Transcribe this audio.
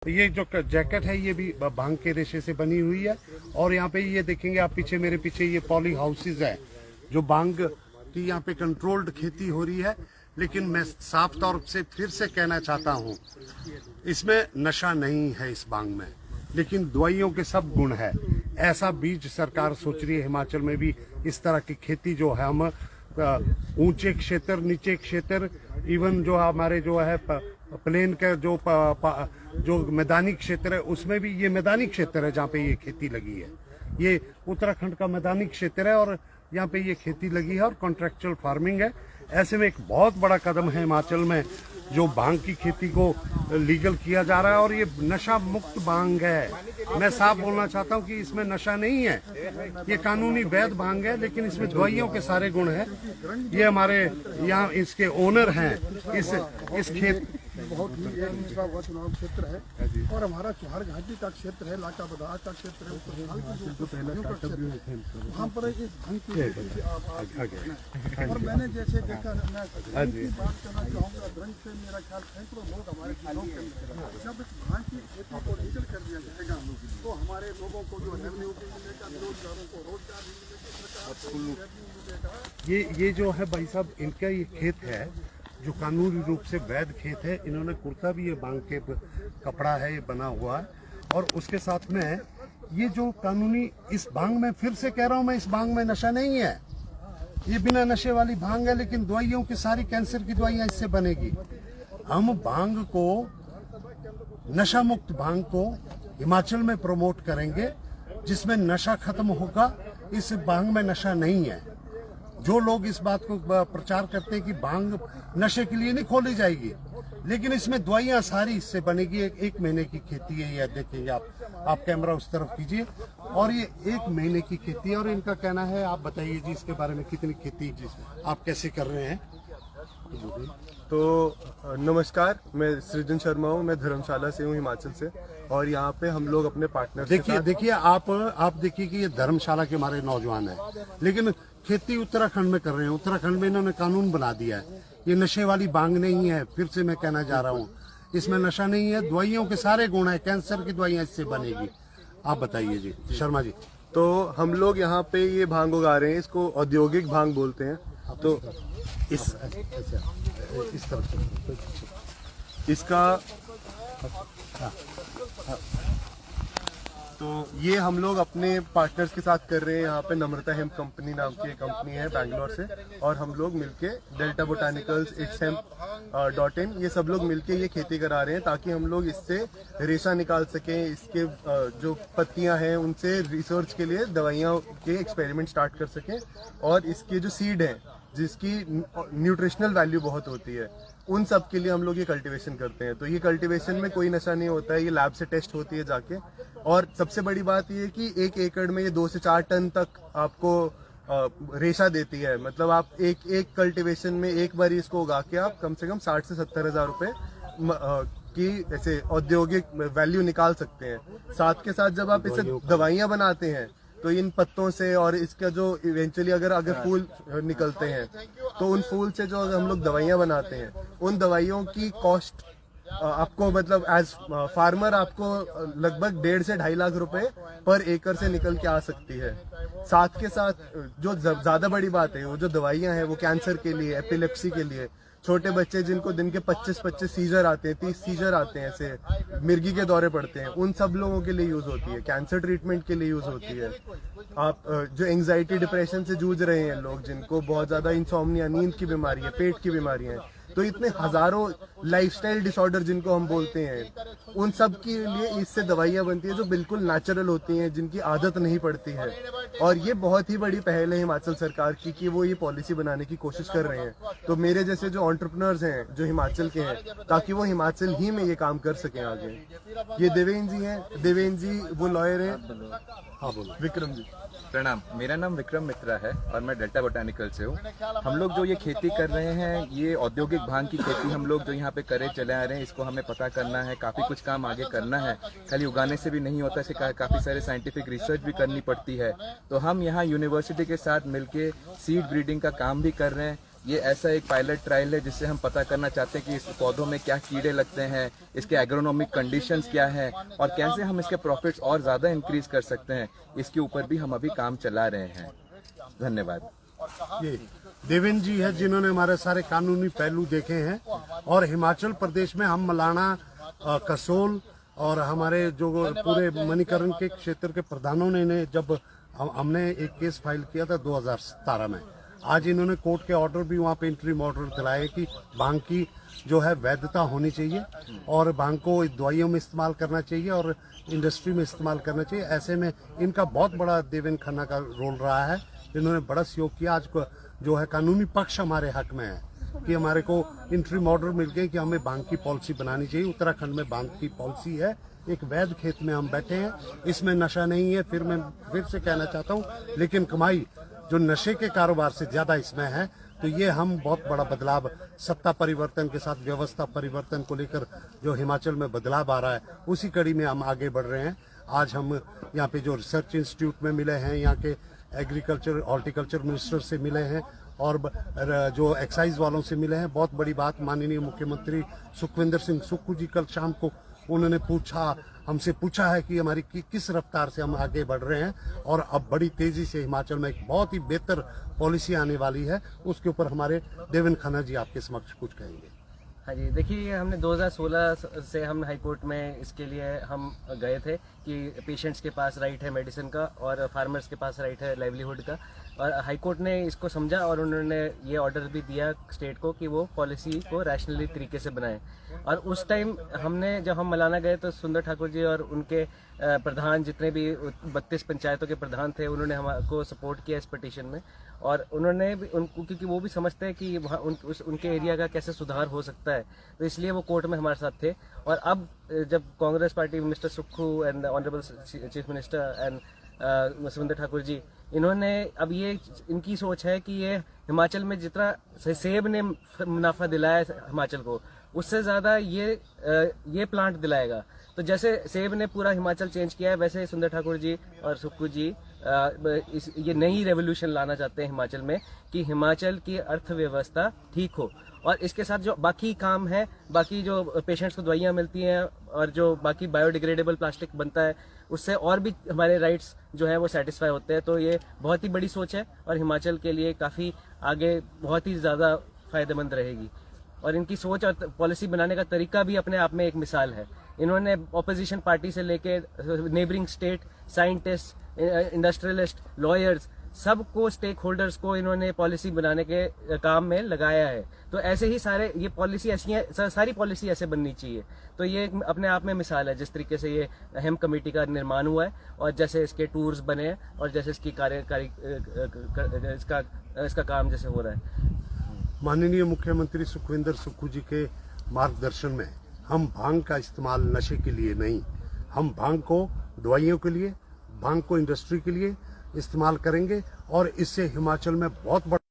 ये जो जैकेट है ये भी भांग के रेशे से बनी हुई है। और यहाँ पे ये देखेंगे आप पीछे, मेरे पीछे ये पॉली हाउसेज है जो भांग की यहाँ पे कंट्रोल्ड खेती हो रही है। लेकिन मैं साफ तौर से फिर से कहना चाहता हूँ, इसमें नशा नहीं है इस भांग में, लेकिन दवाइयों के सब गुण है। ऐसा बीज सरकार सोच रही है हिमाचल में भी इस तरह की खेती जो है, हम ऊंचे क्षेत्र, नीचे क्षेत्र, इवन जो हमारे जो है प्लेन का जो मैदानी क्षेत्र है उसमें भी, ये मैदानी क्षेत्र है जहाँ पे ये खेती लगी है। ये उत्तराखंड का मैदानी क्षेत्र है और यहाँ पे ये खेती लगी है और कॉन्ट्रैक्चुअल फार्मिंग है। ऐसे में एक बहुत बड़ा कदम है हिमाचल में जो भांग की खेती को लीगल किया जा रहा है और ये नशा मुक्त भांग है। मैं साफ बोलना चाहता हूँ कि इसमें नशा नहीं है, ये कानूनी वैध भांग है, लेकिन इसमें दवाइयों के सारे गुण हैं। ये हमारे यहाँ इसके ओनर हैं इस खेत बहुत ही निचला हुआ चुनाव क्षेत्र है और हमारा चौहार घाटी का क्षेत्र है, लाका बदार का क्षेत्र है, वहाँ पर इस भांग की और मैंने जैसे देखा, मैं बात करना चाहूँगा, रंग से मेरा ख्याल सैकड़ों लोग हमारे जिलों के अंदर, जब इस भांग की खेती को लीगल कर दिया जाएगा तो हमारे लोगों को जो रेवेन्यू भी मिलेगा, बेरोजगारों को रोजगार भी मिलेगा। ये जो है भाई साहब, इनका ये खेत है जो कानूनी रूप से वैध खेत है। इन्होंने कुर्ता भी ये भांग के कपड़ा है, ये बना हुआ है। और उसके साथ में ये जो कानूनी इस भांग में, फिर से कह रहा हूँ मैं, इस भांग में नशा नहीं है, ये बिना नशे वाली भांग है, लेकिन दवाइयों की सारी कैंसर की दवाइयाँ इससे बनेगी। हम भांग को, नशा मुक्त भांग को हिमाचल में प्रमोट करेंगे जिसमें नशा खत्म होगा। इस भांग में नशा नहीं है। जो लोग इस बात को प्रचार करते हैं कि भांग नशे के लिए नहीं खोली जाएगी, लेकिन इसमें दवाइयां सारी इससे बनेगी। एक महीने की खेती है, ये देखेंगे आप कैमरा उस तरफ कीजिए, और ये 1 महीने की खेती है। और इनका कहना है, आप बताइए जी इसके बारे में, कितनी खेती आप कैसे कर रहे हैं? तो नमस्कार, मैं सृजन शर्मा हूँ, मैं धर्मशाला से हूँ, हिमाचल से। और यहाँ पे हम लोग अपने पार्टनर देखिए आप देखिए कि ये धर्मशाला के हमारे नौजवान हैं, लेकिन खेती उत्तराखंड में कर रहे हैं। उत्तराखंड में इन्होंने कानून बना दिया है, ये नशे वाली भांग नहीं है। फिर से मैं कहना जा रहा हूँ, इसमें नशा नहीं है, दवाइयों के सारे गुण है, कैंसर की दवाइयाँ इससे बनेगी। आप बताइए जी शर्मा जी। तो हम लोग यहाँ पे ये भांग उगा रहे हैं, इसको औद्योगिक भांग बोलते हैं। तो इस तरफ इसका तो ये हम लोग अपने पार्टनर्स के साथ कर रहे हैं। यहाँ पे नम्रता हेम्प कंपनी नाम की एक कंपनी है बैंगलोर से, और हम लोग मिलके डेल्टा बोटानिकल्स, itsHemp.in, ये सब लोग मिलके ये खेती करा रहे हैं ताकि हम लोग इससे रेशा निकाल सकें। इसके जो पत्तियां हैं उनसे रिसर्च के लिए दवाइयां के एक्सपेरिमेंट स्टार्ट कर सकें, और इसके जो सीड है जिसकी न्यूट्रिशनल वैल्यू बहुत होती है, उन सब के लिए हम लोग ये कल्टीवेशन करते हैं। तो ये कल्टीवेशन में कोई नशा नहीं होता है, ये लैब से टेस्ट होती है जाके। और सबसे बड़ी बात ये है कि 1 एकड़ में ये 2 से 4 टन तक आपको रेशा देती है। मतलब आप एक कल्टीवेशन में एक बार इसको उगा के आप कम से कम 60 से 70 हज़ार रुपए की ऐसे औद्योगिक वैल्यू निकाल सकते हैं। साथ के साथ जब आप इसे दवाइयां बनाते हैं तो इन पत्तों से, और इसका जो इवेंचुअली अगर फूल निकलते हैं तो उन फूल से जो हम लोग दवाइयां बनाते हैं, उन दवाइयों की कॉस्ट आपको, मतलब एज फार्मर आपको लगभग 1.5 से 2.5 लाख रुपए पर एकड़ से निकल के आ सकती है। साथ के साथ जो ज्यादा बड़ी बात है, वो जो दवाइयां हैं वो कैंसर के लिए, एपिलेप्सी के लिए, छोटे बच्चे जिनको दिन के 25 सीजर आते हैं, 30 सीजर आते हैं, ऐसे मिर्गी के दौरे पड़ते हैं, उन सब लोगों के लिए यूज होती है। कैंसर ट्रीटमेंट के लिए यूज होती है। आप जो एंजाइटी, डिप्रेशन से जूझ रहे हैं लोग, जिनको बहुत ज्यादा इंसोम्निया, नींद की बीमारी है, पेट की बीमारियां हैं, तो इतने हजारों लाइफस्टाइल डिसऑर्डर जिनको हम बोलते हैं, उन सब के लिए इससे दवाइयां बनती है जो बिल्कुल नेचुरल होती हैं, जिनकी आदत नहीं पड़ती है। और ये बहुत ही बड़ी पहल है हिमाचल सरकार की कि वो ये पॉलिसी बनाने की कोशिश कर रहे हैं। तो मेरे जैसे जो एंटरप्रेन्योर्स हैं जो हिमाचल के हैं, ताकि वो हिमाचल ही में ये काम कर सकें आगे। ये देवेंद्र जी हैं, देवेंद्र जी वो लॉयर हैं। हाँ बोलो। विक्रम जी। प्रणाम, मेरा नाम विक्रम मित्रा है और मैं डेल्टा बोटानिकल से हूँ। हम लोग जो ये खेती कर रहे हैं, ये औद्योगिक भांग की खेती हम लोग जो यहाँ पे करे चले आ रहे हैं। इसको हमें पता करना है, काफ़ी कुछ काम आगे करना है, खाली उगाने से भी नहीं होता, इसे काफ़ी सारे साइंटिफिक रिसर्च भी करनी पड़ती है। तो हम यहाँ यूनिवर्सिटी के साथ मिलके सीड ब्रीडिंग का काम भी कर रहे हैं। ये ऐसा एक पायलट ट्रायल है जिससे हम पता करना चाहते हैं कि इस पौधों में क्या कीड़े लगते हैं, इसके एग्रोनॉमिक कंडीशंस क्या हैं और कैसे हम इसके प्रॉफिट्स और ज़्यादा इंक्रीज कर सकते हैं। इसके ऊपर भी हम अभी काम चला रहे हैं। धन्यवाद। ये देवेंद्र जी है जिन्होंने हमारे सारे कानूनी पहलू देखे हैं, और हिमाचल प्रदेश में हम मलाना, कसोल और हमारे जो पूरे मणिकरण के क्षेत्र के प्रधानों ने जब हमने एक केस फाइल किया था 2017 में, आज इन्होंने कोर्ट के ऑर्डर भी वहाँ पे इंटरिम ऑर्डर दिलाए कि भांग की जो है वैधता होनी चाहिए और भांग को दवाइयों में इस्तेमाल करना चाहिए और इंडस्ट्री में इस्तेमाल करना चाहिए। ऐसे में इनका बहुत बड़ा देवेंद्र खन्ना का रोल रहा है, इन्होंने बड़ा सहयोग किया। आज को जो है कानूनी पक्ष हमारे हक में है कि हमारे को इंटरिम ऑर्डर मिल गए कि हमें भांग की पॉलिसी बनानी चाहिए। उत्तराखंड में भांग की पॉलिसी है, एक वैध खेत में हम बैठे हैं, इसमें नशा नहीं है। फिर मैं फिर से कहना चाहता हूँ, लेकिन कमाई जो नशे के कारोबार से ज्यादा इसमें है। तो ये हम बहुत बड़ा बदलाव सत्ता परिवर्तन के साथ व्यवस्था परिवर्तन को लेकर जो हिमाचल में बदलाव आ रहा है, उसी कड़ी में हम आगे बढ़ रहे हैं। आज हम यहाँ पे जो रिसर्च इंस्टीट्यूट में मिले हैं, यहाँ के एग्रीकल्चर हॉर्टिकल्चर मिनिस्टर से मिले हैं और जो एक्साइज वालों से मिले हैं। बहुत बड़ी बात, माननीय मुख्यमंत्री सुखविंदर सिंह सुक्खू जी कल शाम को उन्होंने हमसे पूछा है कि हमारी किस रफ्तार से हम आगे बढ़ रहे हैं, और अब बड़ी तेजी से हिमाचल में एक बहुत ही बेहतर पॉलिसी आने वाली है। उसके ऊपर हमारे देवेंद्र खन्ना जी आपके समक्ष कुछ कहेंगे। हाँ जी, देखिए हमने 2016 से हम हाई कोर्ट में इसके लिए हम गए थे कि पेशेंट्स के पास राइट है मेडिसिन का और फार्मर्स के पास राइट है लाइवलीहुड का, और हाई कोर्ट ने इसको समझा और उन्होंने ये ऑर्डर भी दिया स्टेट को कि वो पॉलिसी को रैशनली तरीके से बनाएं। और उस टाइम हमने जब हम मलाना गए तो सुंदर ठाकुर जी और उनके प्रधान, जितने भी 32 पंचायतों के प्रधान थे, उन्होंने हमको सपोर्ट किया इस पिटीशन में। और उन्होंने भी उनको, क्योंकि वो भी समझते हैं कि वहाँ उनके एरिया का कैसे सुधार हो सकता है, तो इसलिए वो कोर्ट में हमारे साथ थे। और अब जब Congress party, mister Sukhu and honourable chief minister and सुंदर ठाकुर जी, इन्होंने अब ये इनकी सोच है कि ये हिमाचल में जितना सेब ने मुनाफा दिलाया हिमाचल को, उससे ज़्यादा ये प्लांट दिलाएगा। तो जैसे सेब ने पूरा हिमाचल चेंज किया है, वैसे सुंदर ठाकुर जी और सुक्खू जी ये नई रेवोल्यूशन लाना चाहते हैं हिमाचल में कि हिमाचल की अर्थव्यवस्था ठीक हो। और इसके साथ जो बाकी काम है, बाकी जो पेशेंट्स को दवाइयाँ मिलती हैं और जो बाकी बायोडिग्रेडेबल प्लास्टिक बनता है, उससे और भी हमारे राइट्स जो हैं वो सेटिस्फाई होते हैं। तो ये बहुत ही बड़ी सोच है और हिमाचल के लिए काफ़ी आगे बहुत ही ज़्यादा फ़ायदेमंद रहेगी। और इनकी सोच और पॉलिसी बनाने का तरीका भी अपने आप में एक मिसाल है। इन्होंने ऑपोजिशन पार्टी से लेके neighbouring state, scientist, industrialist, lawyers, सबको, स्टेक होल्डर्स को इन्होंने पॉलिसी बनाने के काम में लगाया है। तो ऐसे ही सारे ये पॉलिसी ऐसी है, सारी पॉलिसी ऐसे बननी चाहिए। तो ये अपने आप में मिसाल है जिस तरीके से ये अहम कमेटी का निर्माण हुआ है और जैसे इसके टूर्स बने हैं और जैसे इसकी इसका काम जैसे हो रहा है। माननीय मुख्यमंत्री सुखविंदर सुक्खू जी के मार्गदर्शन में हम भांग का इस्तेमाल नशे के लिए नहीं, हम भांग को दवाइयों के लिए, भांग को इंडस्ट्री के लिए इस्तेमाल करेंगे और इससे हिमाचल में बहुत बड़ा